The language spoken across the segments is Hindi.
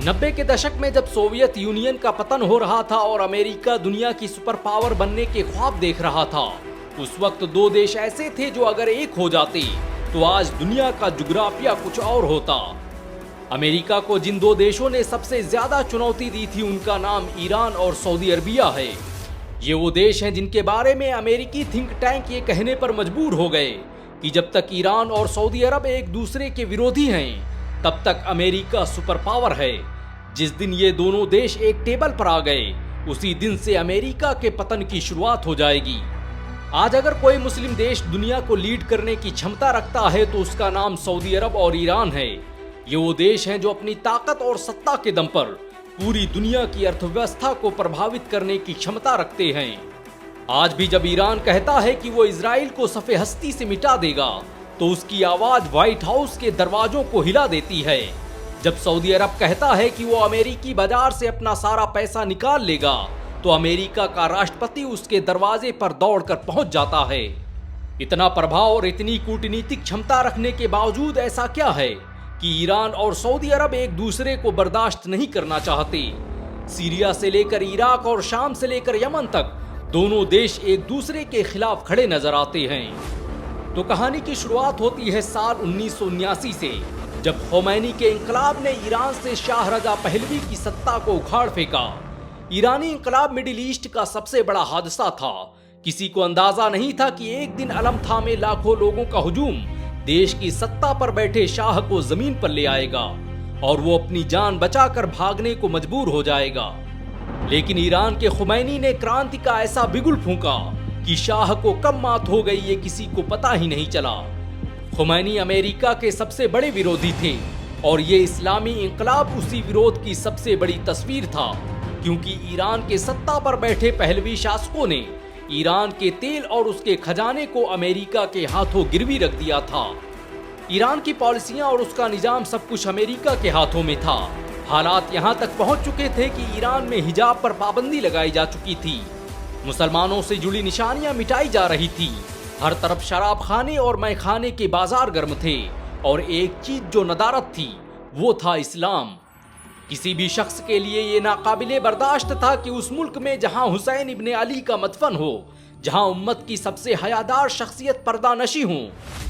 90 के दशक में जब सोवियत यूनियन का पतन हो रहा था और अमेरिका दुनिया की सुपर पावर बनने के ख्वाब देख रहा था, उस वक्त दो देश ऐसे थे जो अगर एक हो जाते तो आज दुनिया का जुग्राफिया कुछ और होता। अमेरिका को जिन दो देशों ने सबसे ज्यादा चुनौती दी थी उनका नाम ईरान और सऊदी अरबिया है। ये वो देश हैं जिनके बारे में अमेरिकी थिंक टैंक ये कहने पर मजबूर हो गए कि जब तक ईरान और सऊदी अरब एक दूसरे के विरोधी हैं तब तक अमेरिका सुपर पावर है। जिस दिन ये दोनों देश एक टेबल पर आ गए उसी दिन से अमेरिका के पतन की शुरुआत हो जाएगी। आज अगर कोई मुस्लिम देश दुनिया को लीड करने की क्षमता रखता है तो उसका नाम सऊदी अरब और ईरान है। ये वो देश हैं जो अपनी ताकत और सत्ता के दम पर पूरी दुनिया की अर्थव्यवस्था को प्रभावित करने की क्षमता रखते हैं। आज भी जब ईरान कहता है कि वो इजराइल को सफ़े हस्ती से मिटा देगा तो उसकी आवाज व्हाइट हाउस के दरवाजों को हिला देती है। जब सऊदी अरब कहता है कि वो अमेरिकी बाजार से अपना सारा पैसा निकाल लेगा तो अमेरिका का राष्ट्रपति उसके दरवाजे पर दौड़कर पहुंच जाता है। इतना प्रभाव और इतनी कूटनीतिक क्षमता रखने के बावजूद ऐसा क्या है कि ईरान और सऊदी अरब एक दूसरे को बर्दाश्त नहीं करना चाहते। सीरिया से लेकर इराक और शाम से लेकर यमन तक दोनों देश एक दूसरे के खिलाफ खड़े नजर आते हैं। तो कहानी की शुरुआत होती है साल 1979 से, जब खोमैनी के इंकलाब ने ईरान से शाह रजा पहलवी की सत्ता को उखाड़ फेंका। ईरानी इंकलाब मिडिल ईस्ट का सबसे बड़ा हादसा था। किसी को अंदाजा नहीं था कि एक दिन अलम थामे लाखों लोगों का हुजूम देश की सत्ता पर बैठे शाह को जमीन पर ले आएगा और वो अपनी जान बचाकर भागने को मजबूर हो जाएगा। लेकिन ईरान के खुमैनी ने क्रांति का ऐसा बिगुल फूंका कि शाह को कब मात हो गई ये किसी को पता ही नहीं चला। खुमैनी अमेरिका के सबसे बड़े विरोधी थे और ये इस्लामी इंकलाब उसी विरोध की सबसे बड़ी तस्वीर था, क्योंकि ईरान के सत्ता पर बैठे पहलवी शासकों ने ईरान के तेल और उसके खजाने को अमेरिका के हाथों गिरवी रख दिया था। ईरान की पॉलिसियां और उसका निजाम सब कुछ अमेरिका के हाथों में था। हालात यहां तक पहुंच चुके थे कि ईरान में हिजाब पर पाबंदी लगाई जा चुकी थी। मुसलमानों से जुड़ी निशानियां मिटाई जा रही थी। हर तरफ शराब खाने और मैखाने के बाजार गर्म थे और एक चीज जो नदारत थी वो था इस्लाम। किसी भी शख्स के लिए ये नाकाबिले बर्दाश्त था कि उस मुल्क में जहां हुसैन इब्ने अली का मदफन हो, जहां उम्मत की सबसे हयादार शख्सियत पर्दानशी हो,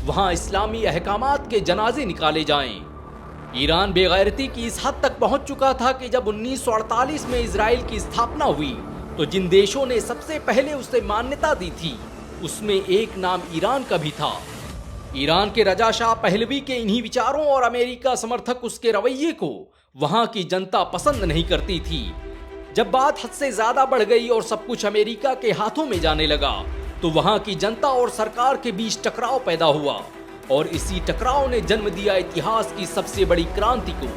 वहां इस्लामी अहकामात के जनाजे निकाले जाएं। ईरान बेगैरती की इस हद तक पहुंच चुका था कि जब 1948 में इजराइल की स्थापना हुई तो जिन देशों ने सबसे पहले उसे मान्यता दी थी उसमें एक नाम ईरान का भी था। ईरान के रजा शाह पहलवी के इन्हीं विचारों और अमेरिका समर्थक उसके रवैये को वहां की जनता पसंद नहीं करती थी। जब बात हद से ज्यादा बढ़ गई और सब कुछ अमेरिका के हाथों में जाने लगा तो वहां की जनता और सरकार के बीच टकराव पैदा हुआ और इसी टकराव ने जन्म दिया इतिहास की सबसे बड़ी क्रांति को,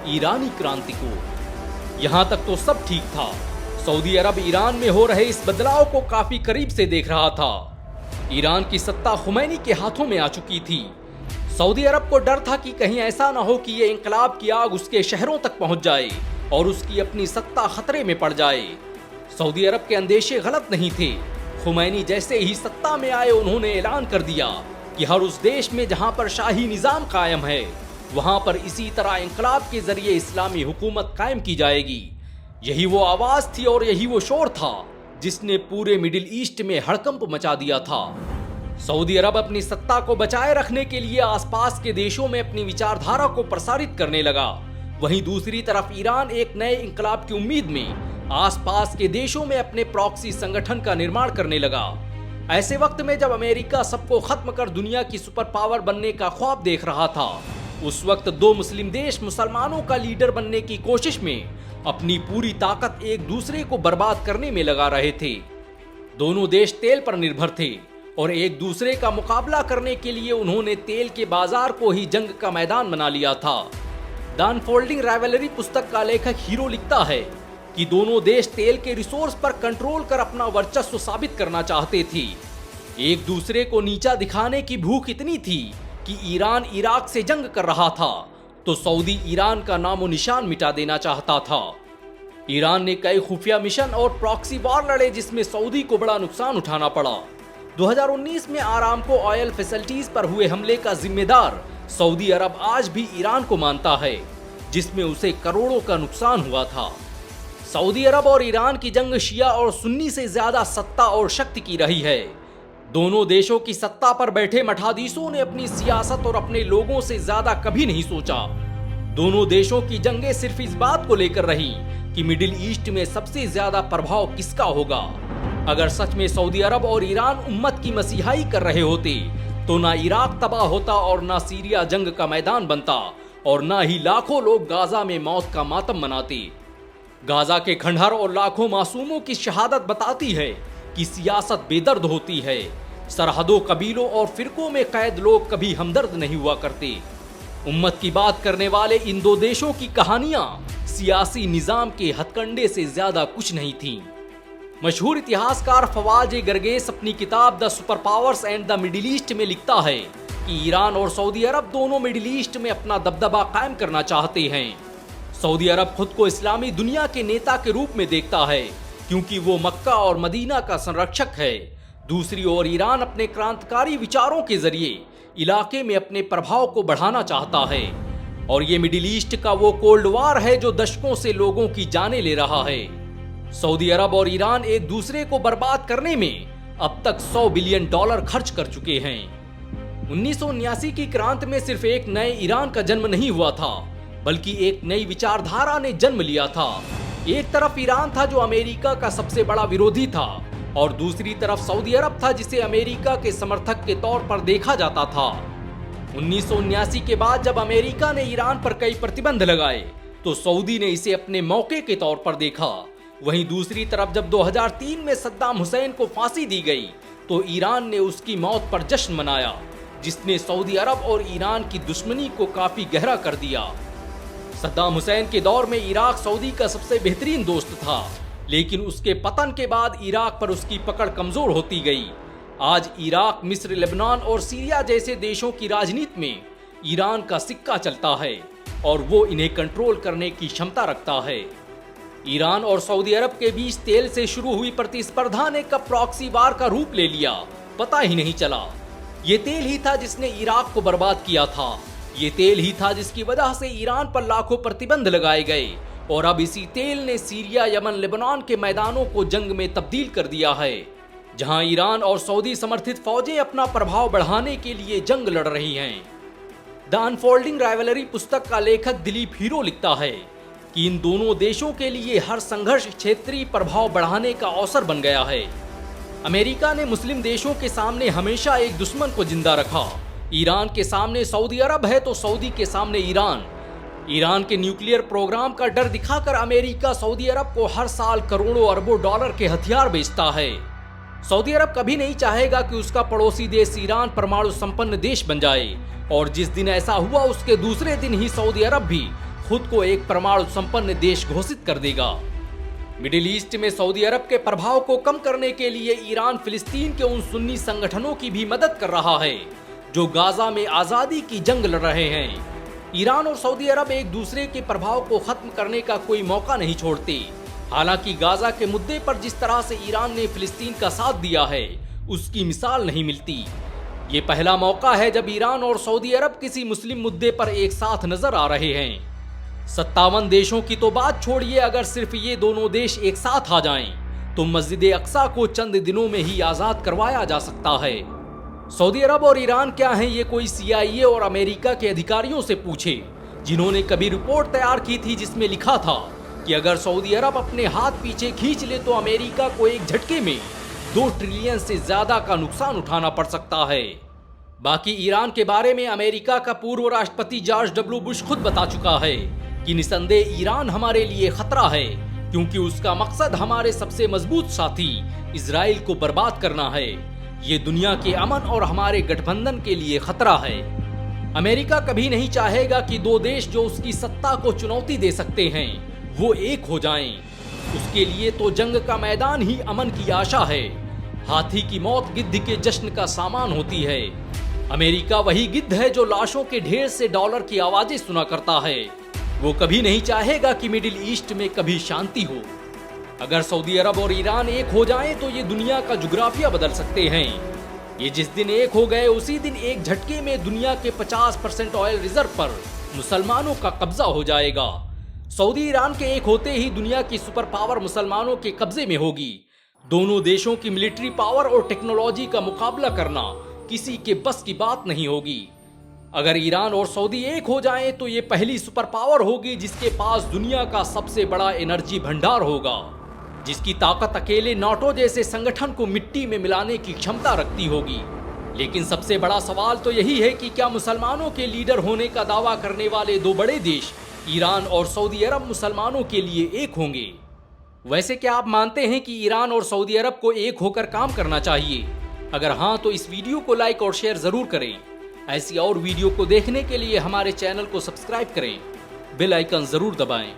ईरानी क्रांति को। यहां तक तो सब ठीक था। सऊदी अरब ईरान में हो रहे इस बदलाव को काफी करीब से देख रहा था। ईरान की सत्ता खुमैनी के हाथों में आ चुकी थी। सऊदी अरब को डर था कि कहीं ऐसा ना हो कि ये इंकलाब की आग उसके शहरों तक पहुंच जाए और उसकी अपनी सत्ता खतरे में पड़ जाए। सऊदी अरब के अंदेशे गलत नहीं थे। खुमैनी जैसे ही सत्ता में आए उन्होंने ऐलान कर दिया कि हर उस देश में जहां पर शाही निजाम कायम है वहां पर इसी तरह इंकलाब के जरिए इस्लामी हुकूमत कायम की जाएगी। यही वो आवाज थी और यही वो शोर था जिसने पूरे मिडिल ईस्ट में हड़कंप मचा दिया था। सऊदी अरब अपनी सत्ता को बचाए रखने के लिए आसपास के देशों में अपनी विचारधारा को प्रसारित करने लगा। वहीं दूसरी तरफ ईरान एक नए इंकलाब की उम्मीद में आसपास के देशों में अपने प्रॉक्सी संगठन का निर्माण करने लगा। ऐसे वक्त में जब अमेरिका सबको खत्म कर दुनिया की सुपर पावर बनने का ख्वाब देख रहा था, उस वक्त दो मुस्लिम देश मुसलमानों का लीडर बनने की कोशिश में अपनी पूरी ताकत एक दूसरे को बर्बाद करने में लगा रहे थे। दोनों देश तेल पर निर्भर थे और एक दूसरे का मुकाबला करने के लिए उन्होंने तेल के बाजार को ही जंग का मैदान बना लिया था। द अनफोल्डिंग राइवलरी पुस्तक का लेखक हीरो लिखता है कि दोनों देश तेल के रिसोर्स पर कंट्रोल कर अपना वर्चस्व साबित करना चाहते थे। एक दूसरे को नीचा दिखाने की भूख इतनी थी कि ईरान इराक से जंग कर रहा था तो सऊदी ईरान का नामो निशान मिटा देना चाहता था। ईरान ने कई खुफिया मिशन और प्रॉक्सी वॉर लड़े जिसमें सऊदी को बड़ा नुकसान उठाना पड़ा। 2019 में आरामको ऑयल फैसिलिटीज पर हुए हमले का जिम्मेदार सऊदी अरब आज भी ईरान को मानता है। जिसमें उसे करोड़ों का नुकसान हुआ था। सऊदी अरब और ईरान की जंग शिया और सुन्नी से ज्यादा सत्ता और शक्ति की रही है। दोनों देशों की सत्ता पर बैठे मठाधीशों ने अपनी सियासत और अपने लोगों से ज्यादा कभी नहीं सोचा। दोनों देशों की जंगें सिर्फ इस बात को लेकर रही कि मिडिल ईस्ट में सबसे ज्यादा प्रभाव किसका होगा। अगर सच में सऊदी अरब और ईरान उम्मत की मसीहाई कर रहे होते तो ना इराक तबाह होता और ना सीरिया जंग का मैदान बनता और ना ही लाखों लोग गाजा में मौत का मातम मनाते। गाजा के खंडहर और लाखों मासूमों की शहादत बताती है कि सियासत बेदर्द होती है। सरहदों, कबीलों और फिरकों में कैद लोग कभी हमदर्द नहीं हुआ करते। उम्मत की बात करने वाले इन दो देशों की कहानियां सियासी निजाम के हथकंडे से ज्यादा कुछ नहीं थीं। मशहूर इतिहासकार फवाद गर्गेस अपनी किताब the super powers and the middle east में लिखता है कि ईरान और सऊदी अरब दोनों मिडिल ईस्ट में अपना दबदबा कायम करना चाहते हैं। सऊदी अरब खुद को इस्लामी दुनिया के नेता के रूप में देखता है क्योंकि वो मक्का और मदीना का संरक्षक है। दूसरी ओर ईरान अपने क्रांतिकारी विचारों के जरिए इलाके में अपने प्रभाव को बढ़ाना चाहता है और ये मिडिल ईस्ट का वो कोल्ड वार है जो दशकों से लोगों की जानें ले रहा है। सऊदी अरब और ईरान एक दूसरे को बर्बाद करने में अब तक $100 बिलियन खर्च कर चुके हैं। 1979 की क्रांति में सिर्फ एक नए ईरान का जन्म नहीं हुआ था बल्कि एक नई विचारधारा ने जन्म लिया था। एक तरफ ईरान था जो अमेरिका का सबसे बड़ा विरोधी था और दूसरी तरफ सऊदी अरब था जिसे अमेरिका के समर्थक के तौर पर देखा जाता था। 1979 के बाद जब अमेरिका ने ईरान पर कई प्रतिबंध लगाए तो सऊदी ने इसे अपने मौके के तौर पर देखा। वहीं दूसरी तरफ जब 2003 में सद्दाम हुसैन को फांसी दी गई तो ईरान ने उसकी मौत पर जश्न मनाया, जिसने सऊदी अरब और ईरान की दुश्मनी को काफी गहरा कर दिया। सद्दाम हुसैन के दौर में इराक सऊदी का सबसे बेहतरीन दोस्त था, लेकिन उसके पतन के बाद इराक पर उसकी पकड़ कमजोर होती गई। आज इराक, मिस्र, लेबनान और सीरिया जैसे देशों की राजनीति में ईरान का सिक्का चलता है और वो इन्हें कंट्रोल करने की क्षमता रखता है। ईरान और सऊदी अरब के बीच तेल से शुरू हुई प्रतिस्पर्धा ने कब प्रॉक्सी वार का रूप ले लिया पता ही नहीं चला। ये तेल ही था जिसने इराक को बर्बाद किया था। ये तेल ही था जिसकी वजह से ईरान पर लाखों प्रतिबंध लगाए गए और अब इसी तेल ने सीरिया, यमन, लेबनान के मैदानों को जंग में तब्दील कर दिया है, जहां ईरान और सऊदी समर्थित फौजें अपना प्रभाव बढ़ाने के लिए जंग लड़ रही हैं। द अनफोल्डिंग राइवलरी पुस्तक का लेखक दिलीप हीरो लिखता है कि इन दोनों देशों के लिए हर संघर्ष क्षेत्रीय प्रभाव बढ़ाने का अवसर बन गया है। अमेरिका ने मुस्लिम देशों के सामने हमेशा एक दुश्मन को जिंदा रखा। ईरान के सामने सऊदी अरब है तो सऊदी के सामने ईरान। ईरान के न्यूक्लियर प्रोग्राम का डर दिखाकर अमेरिका सऊदी अरब को हर साल करोड़ों अरबों डॉलर के हथियार बेचता है। सऊदी अरब कभी नहीं चाहेगा कि उसका पड़ोसी देश ईरान परमाणु संपन्न देश बन जाए और जिस दिन ऐसा हुआ उसके दूसरे दिन ही सऊदी अरब भी खुद को एक परमाणु संपन्न देश घोषित कर देगा। मिडिल ईस्ट में सऊदी अरब के प्रभाव को कम करने के लिए ईरान फिलिस्तीन के उन सुन्नी संगठनों की भी मदद कर रहा है जो गाजा में आजादी की जंग लड़ रहे हैं। ईरान और सऊदी अरब एक दूसरे के प्रभाव को खत्म करने का कोई मौका नहीं छोड़ते। हालांकि गाजा के मुद्दे पर जिस तरह से ईरान ने फिलिस्तीन का साथ दिया है उसकी मिसाल नहीं मिलती। ये पहला मौका है जब ईरान और सऊदी अरब किसी मुस्लिम मुद्दे पर एक साथ नजर आ रहे हैं। 57 देशों की तो बात छोड़िए, अगर सिर्फ ये दोनों देश एक साथ आ जाएं तो मस्जिद अक्सा को चंद दिनों में ही आजाद करवाया जा सकता है। सऊदी अरब और ईरान क्या हैं ये कोई CIA और अमेरिका के अधिकारियों से पूछे, जिन्होंने कभी रिपोर्ट तैयार की थी जिसमें लिखा था कि अगर सऊदी अरब अपने हाथ पीछे खींच ले तो अमेरिका को एक झटके में 2 ट्रिलियन से ज्यादा का नुकसान उठाना पड़ सकता है। बाकी ईरान के बारे में अमेरिका का पूर्व राष्ट्रपति जॉर्ज W. बुश खुद बता चुका है कि निसंदेह ईरान हमारे लिए खतरा है क्योंकि उसका मकसद हमारे सबसे मजबूत साथी इजराइल को बर्बाद करना है। ये दुनिया के अमन और हमारे गठबंधन के लिए खतरा है। अमेरिका कभी नहीं चाहेगा कि 2 देश जो उसकी सत्ता को चुनौती दे सकते हैं वो एक हो जाएं। उसके लिए तो जंग का मैदान ही अमन की आशा है। हाथी की मौत गिद्ध के जश्न का सामान होती है। अमेरिका वही गिद्ध है जो लाशों के ढेर से डॉलर की आवाजें सुना करता है। वो कभी नहीं चाहेगा कि मिडिल ईस्ट में कभी शांति हो। अगर सऊदी अरब और ईरान एक हो जाएं तो ये दुनिया का जुग्राफिया बदल सकते हैं। ये जिस दिन एक हो गए उसी दिन एक झटके में दुनिया के 50% ऑयल रिजर्व पर मुसलमानों का कब्जा हो जाएगा। सऊदी ईरान के एक होते ही दुनिया की सुपर पावर मुसलमानों के कब्जे में होगी। दोनों देशों की मिलिट्री पावर और टेक्नोलॉजी का मुकाबला करना किसी के बस की बात नहीं होगी। अगर ईरान और सऊदी एक हो जाएं तो ये पहली सुपर पावर होगी जिसके पास दुनिया का सबसे बड़ा एनर्जी भंडार होगा, जिसकी ताकत अकेले नाटो जैसे संगठन को मिट्टी में मिलाने की क्षमता रखती होगी। लेकिन सबसे बड़ा सवाल तो यही है कि क्या मुसलमानों के लीडर होने का दावा करने वाले दो बड़े देश ईरान और सऊदी अरब मुसलमानों के लिए एक होंगे? वैसे क्या आप मानते हैं कि ईरान और सऊदी अरब को एक होकर काम करना चाहिए? अगर हाँ तो इस वीडियो को लाइक और शेयर जरूर करें। ऐसी और वीडियो को देखने के लिए हमारे चैनल को सब्सक्राइब करें, बेल आइकन जरूर दबाएं।